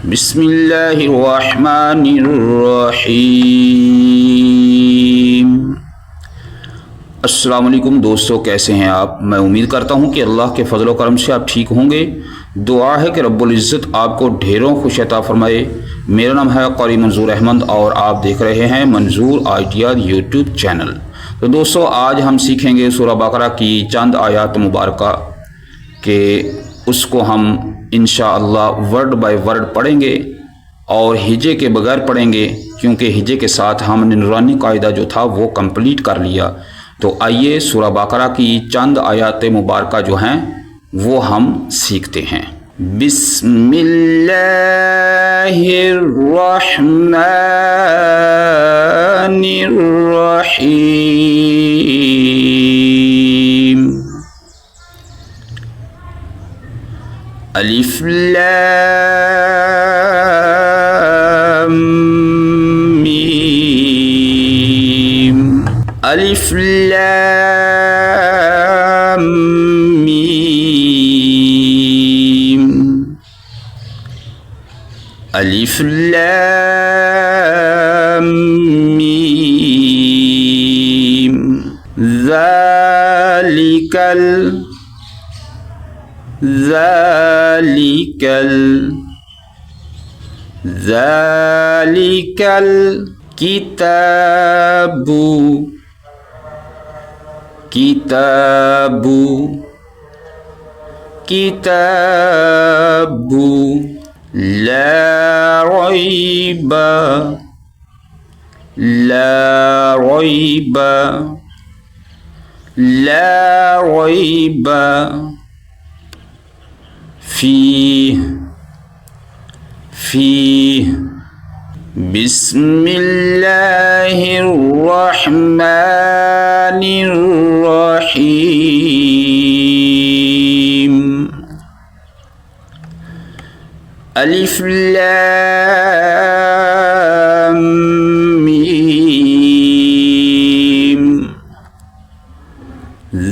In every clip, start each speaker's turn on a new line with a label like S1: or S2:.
S1: बिस्मिल्लाहिर्रहमानिर्रहीम। अस्सलाम वालेकुम दोस्तों, कैसे हैं आप। मैं उम्मीद करता हूं कि अल्लाह के फजल व करम से आप ठीक होंगे। दुआ है कि रब्बुल इज़्ज़त आपको ढेरों खुश अता फरमाए। मेरा नाम है क़ारी मंजूर अहमद और आप देख रहे हैं मंजूर आइडियाज़ यूट्यूब चैनल। तो दोस्तों, आज हम सीखेंगे सूरह बकरा की चंद आयात मुबारका के उसको हम इंशाअल्लाह वर्ड बाय वर्ड पढ़ेंगे और हिजे के बगैर पढ़ेंगे, क्योंकि हिजे के साथ हमने नूरानी कायदा जो था वो कंप्लीट कर लिया। तो आइए सूरह बकरा की चंद आयात मुबारका जो हैं वो हम सीखते हैं। बिस्मिल्लाहिर्रहमानिर्रहीम। अलिफ लाम मीम। अलिफ लाम मीम। अलिफ लाम मीम। ज़ालिकल ज़ालिकल किताबु ला रैब फीह। बिस्मिल्लाहिर्रहमानिर्रहीम। अलिफ लाम मीम।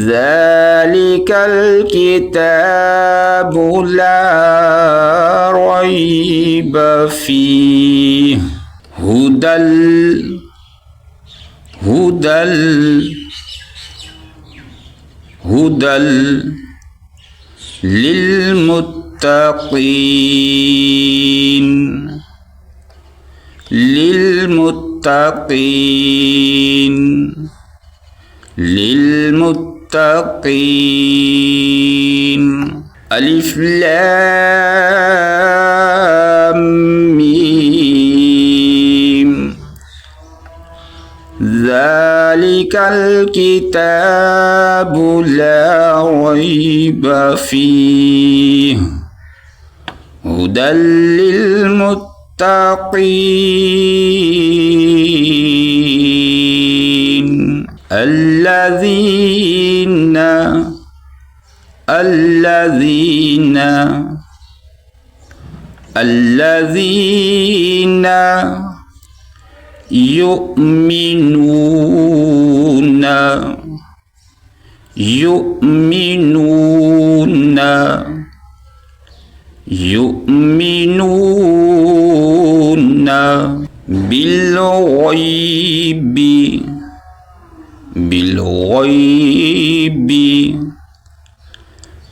S1: ज़ालिकल किताबु ला रैब फीह। हुदल लिलमुत्तक़ीन। अलिफ लाम मीम। ज़ालिकल किताबु ला रैब फीह। हुदल लिलमुत्तक़ीन। الذين يؤمنون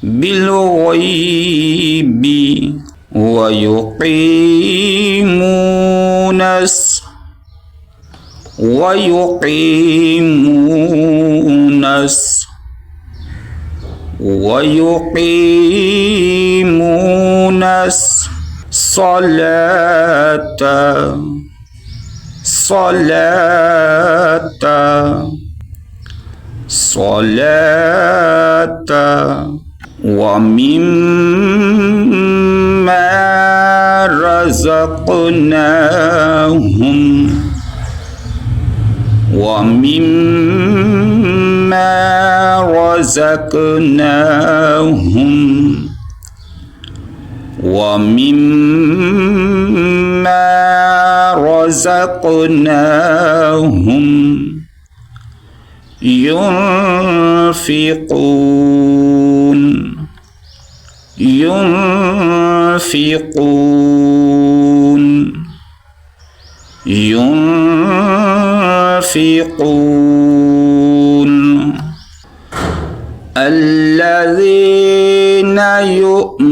S1: بالغيب ويقيمون الصلاة ومما رزقناهم ينفقون الذين يؤمنون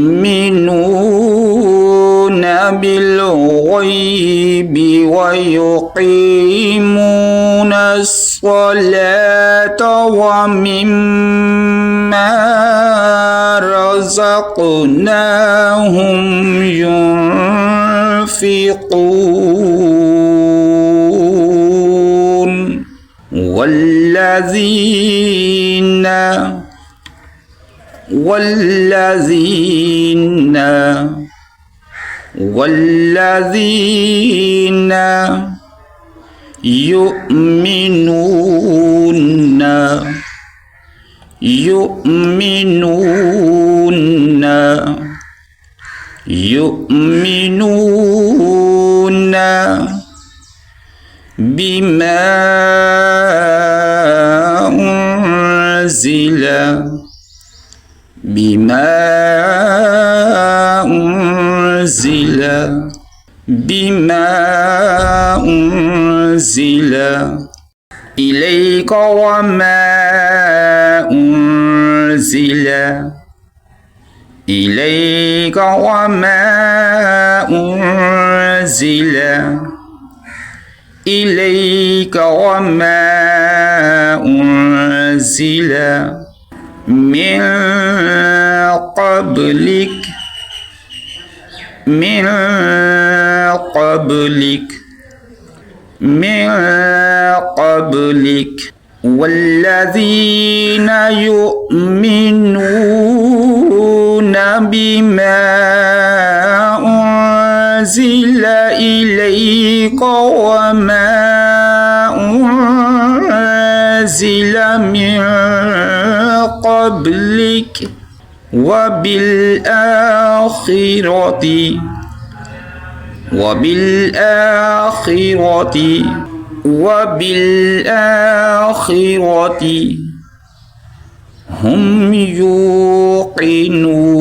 S1: بالغيب ويقيمون الصلاة ومما رزقناهم ينفقون والذين يؤمنون بما أنزل إليك وما أنزل من قبلك والذين يؤمنون بما أنزل إليك وما أنزل من قبلك وبالآخرة هم يوقنون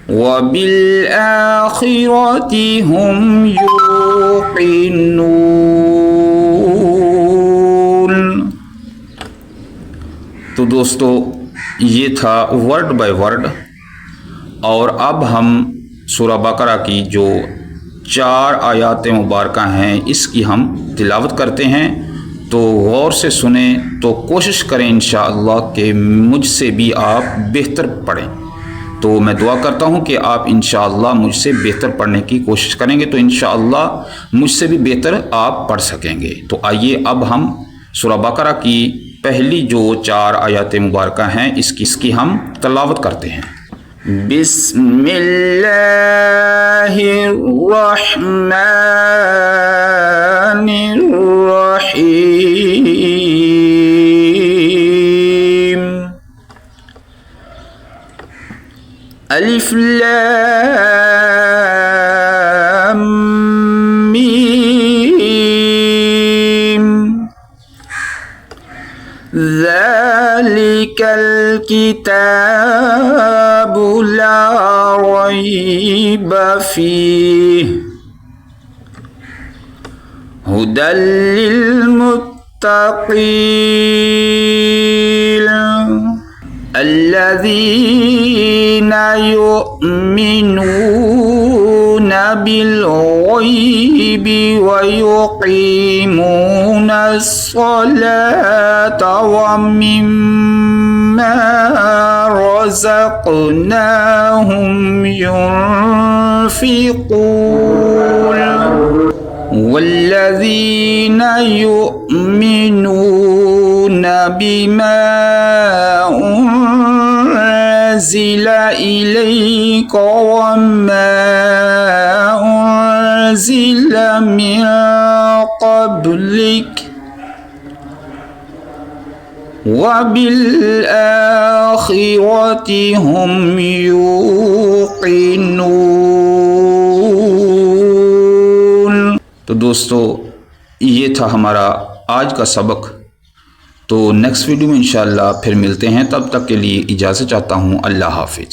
S1: وبالآخرة هم يوقنون। तो दोस्तों ये था वर्ड बाय वर्ड, और अब हम सूरह बकरा की जो 4 आयात मुबारका हैं इसकी हम तिलावत करते हैं। तो गौर से सुने, तो कोशिश करें इंशाअल्लाह कि मुझसे भी आप बेहतर पढ़ें। तो मैं दुआ करता हूँ कि आप इंशाअल्लाह मुझसे बेहतर पढ़ने की कोशिश करेंगे, तो इंशाअल्लाह मुझसे भी बेहतर आप पढ़ सकेंगे। तो आइए अब हम सूरह बकरा की पहली जो 4 आयत मुबारका हैं इसकी हम तिलावत करते हैं। बिस्मिल्लाहिर्रहमानिर्रहीम। अलिफ लाम मीम। ज़ालिकल किताबु ला रैब फ़ीह हुदल लिल मुत्तक़ीन الذين يؤمنون بالغيب ويقيمون الصلاة ومما رزقناهم ينفقون والذين يؤمنون بما أنزل إليك وما أنزل من قبلك وبالآخرة هم يوقنون तो दोस्तों ये था हमारा आज का सबक। तो नेक्स्ट वीडियो में इंशाअल्लाह फिर मिलते हैं, तब तक के लिए इजाज़त चाहता हूँ। अल्लाह हाफिज़।